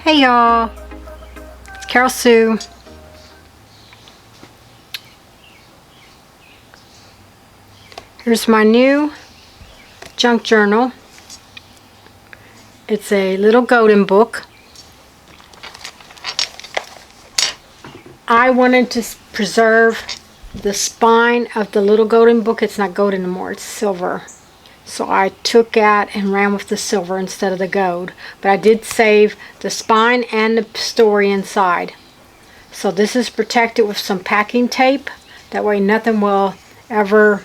Hey y'all, Carolsue. Here's my new junk journal. It's a little golden book. I wanted to preserve the spine of the little golden book. It's not gold anymore, it's silver. So I took that and ran with the silver instead of the gold. But I did save the spine and the story inside. So this is protected with some packing tape. That way nothing will ever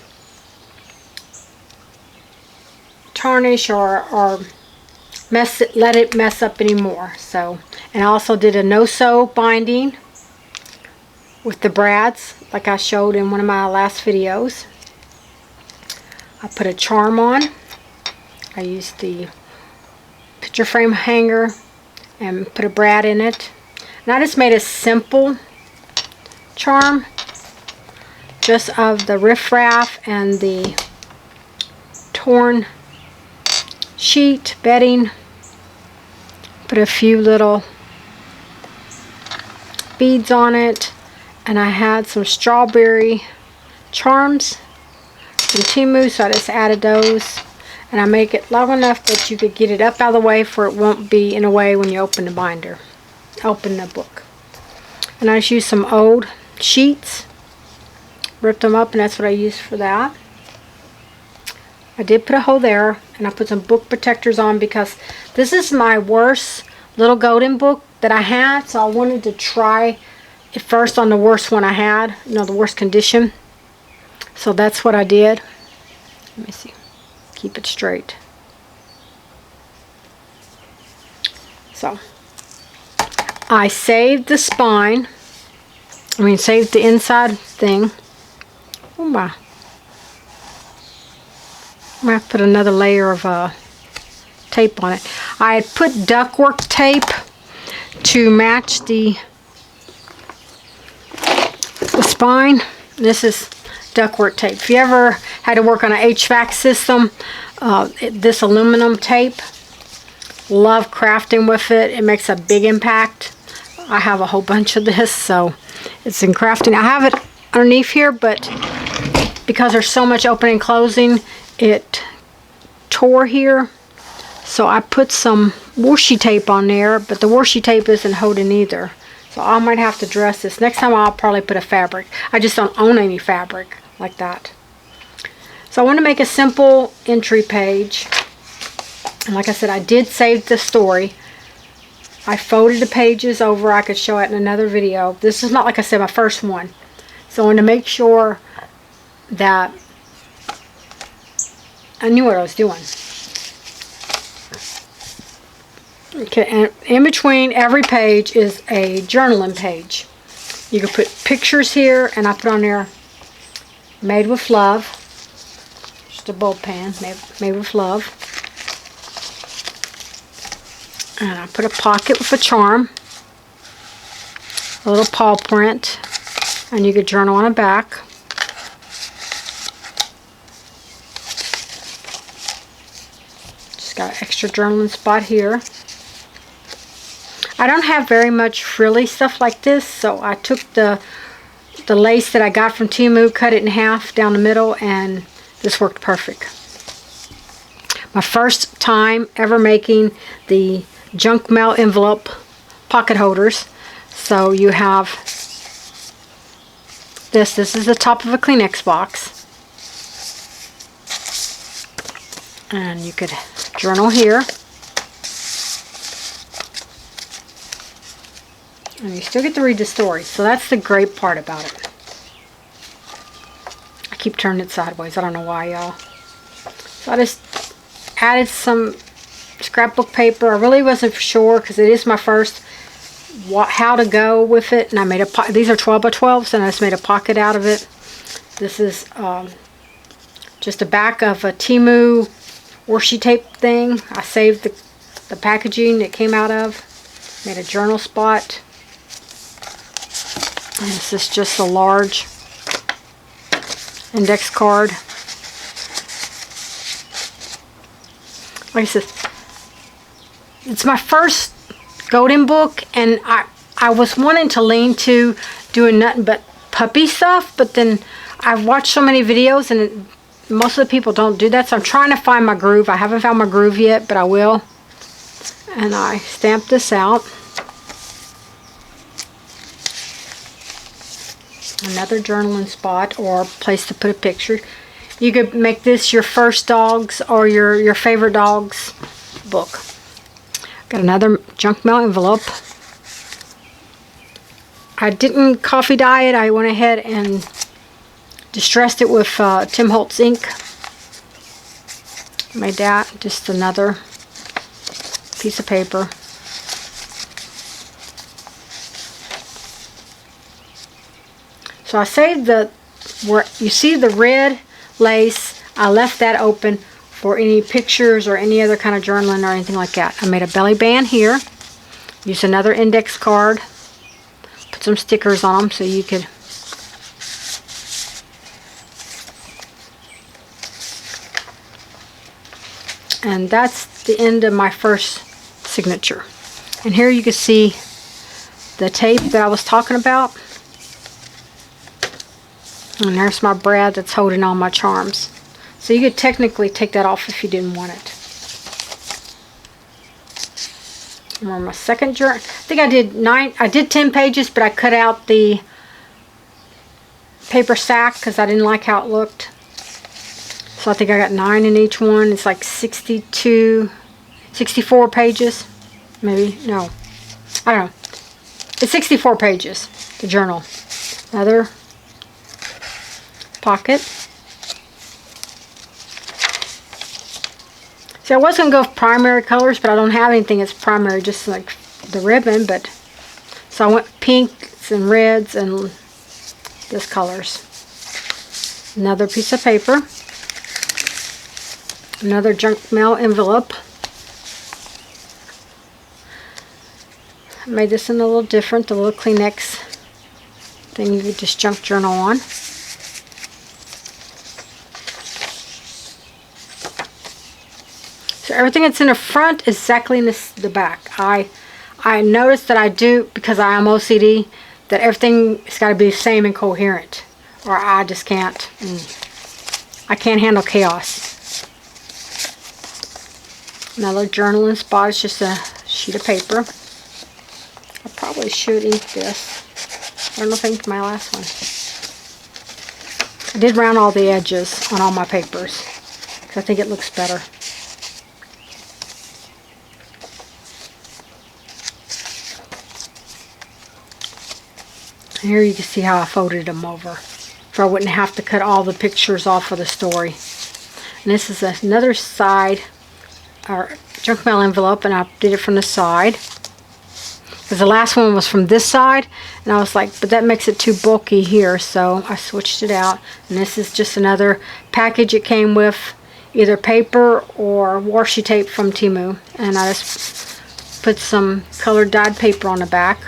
tarnish or let it mess up anymore. So, and I also did a no-sew binding with the brads like I showed in one of my last videos. I put a charm on. I used the picture frame hanger and put a brad in it. And I just made a simple charm just of the riffraff and the torn sheet bedding. Put a few little beads on it, and I had some strawberry charms from Temu, so I just added those, and I make it long enough that you could get it up out of the way for it won't be in the way when you open the binder, open the book. And I just used some old sheets, ripped them up, and that's what I used for that. I did put a hole there, and I put some book protectors on because this is my worst little golden book that I had, so I wanted to try it first on the worst one I had, you know, the worst condition. So that's what I did. Let me see. Keep it straight. So I saved the spine. Saved the inside thing. Oh my. I'm going to have to put another layer of tape on it. I had put ductwork tape to match the spine. This is ductwork tape. If you ever had to work on an HVAC system, this aluminum tape, love crafting with it. It makes a big impact. I have a whole bunch of this, so it's in crafting. I have it underneath here, but because there's so much opening and closing, it tore here. So I put some washi tape on there, but the washi tape isn't holding either. So I might have to dress this. Next time I'll probably put a fabric. I just don't own any fabric like that. So I want to make a simple entry page. And like I said, I did save the story. I folded the pages over. I could show it in another video. This is not, like I said, my first one. So I wanted to make sure that I knew what I was doing. Okay, and in between every page is a journaling page. You can put pictures here, and I put on there made with love. Just a bulb pan made with love. And I put a pocket with a charm, a little paw print, and you could journal on the back. Just got an extra journaling spot here. I don't have very much frilly stuff like this, so I took the lace that I got from Temu, cut it in half down the middle, and this worked perfect. My first time ever making the junk mail envelope pocket holders. So you have this. This is the top of a Kleenex box. And you could journal here. And you still get to read the story. So that's the great part about it. I keep turning it sideways. I don't know why, y'all. So I just added some scrapbook paper. I really wasn't sure because it is my first how to go with it. And I made a these are 12 by 12s, and I just made a pocket out of it. This is just the back of a Temu washi tape thing. I saved the packaging it came out of. Made a journal spot. And this is just a large index card. Like I said, it's my first golden book, and I was wanting to lean to doing nothing but puppy stuff, but then I've watched so many videos and most of the people don't do that, so I'm trying to find my groove. I haven't found my groove yet, but I will. And I stamped this out. Another journaling spot or place to put a picture. You could make this your first dog's or your favorite dog's book. Got another junk mail envelope. I didn't coffee dye it. I went ahead and distressed it with Tim Holtz ink. Made that just another piece of paper. So I saved where you see the red lace, I left that open for any pictures or any other kind of journaling or anything like that. I made a belly band here. Used another index card. Put some stickers on them so you could. And that's the end of my first signature. And here you can see the tape that I was talking about. And there's my brad that's holding all my charms. So you could technically take that off if you didn't want it. And on my second journal, I think I did 10 pages, but I cut out the paper sack because I didn't like how it looked. So I think I got 9 in each one. It's like 64 pages. Maybe, no. I don't know. It's 64 pages, the journal. Another pocket. See, I was going to go with primary colors, but I don't have anything that's primary, just like the ribbon. But so I went pinks and reds and this colors. Another piece of paper. Another junk mail envelope. I made this in a little different, the little Kleenex thing you could just junk journal on. So everything that's in the front is exactly in the back. I noticed that I do, because I am OCD, that everything's got to be the same and coherent, or I just can't. I can't handle chaos. Another journaling spot is just a sheet of paper. I probably should ink this. I don't know if I inked my last one. I did round all the edges on all my papers because I think it looks better. And here you can see how I folded them over, so I wouldn't have to cut all the pictures off of the story. And this is another side or junk mail envelope, and I did it from the side because the last one was from this side, and I was like, but that makes it too bulky here, so I switched it out. And this is just another package. It came with either paper or washi tape from Temu, and I just put some colored dyed paper on the back.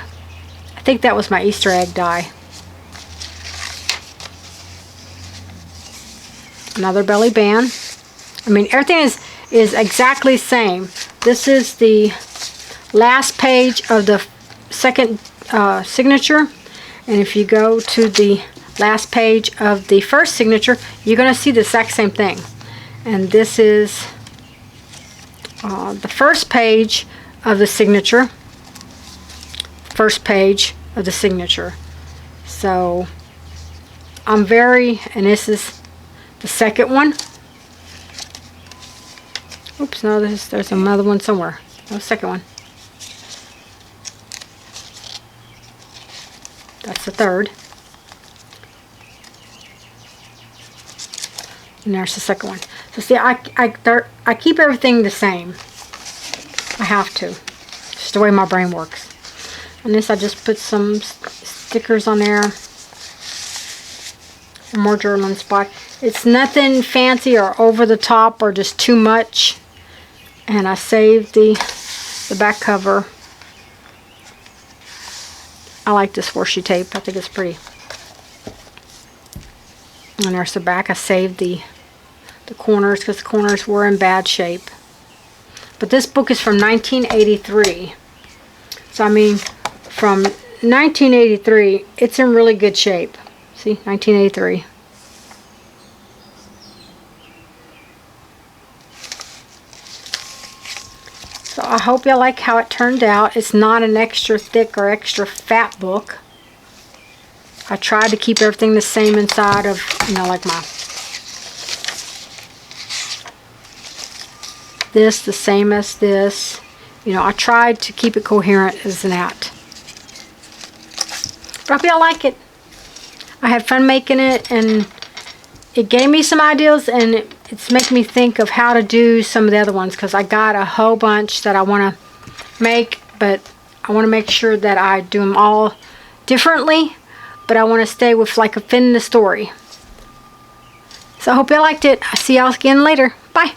I think that was my Easter egg die. Another belly band. I mean, everything is exactly the same. This is the last page of the second signature, and if you go to the last page of the first signature, you're going to see the exact same thing. And this is the first page of the signature. First page of the signature. So and this is the second one. Oops, no, there's another one somewhere. No, second one. That's the third. And there's the second one. So see, I keep everything the same. I have to. It's just the way my brain works. And this, I just put some stickers on there. One more journaling spot. It's nothing fancy or over the top or just too much. And I saved the back cover. I like this washi tape. I think it's pretty. And there's the back. I saved the corners because the corners were in bad shape. But this book is from 1983. So I mean, from 1983, it's in really good shape. See, 1983. So I hope you like how it turned out. It's not an extra thick or extra fat book. I tried to keep everything the same inside of, you know, like my this the same as this. You know, I tried to keep it coherent as that. But I hope y'all like it. I had fun making it, and it gave me some ideas, and it's making me think of how to do some of the other ones, because I got a whole bunch that I want to make, but I want to make sure that I do them all differently, but I want to stay with like a fin in the story. So I hope y'all liked it. I'll see y'all again later. Bye.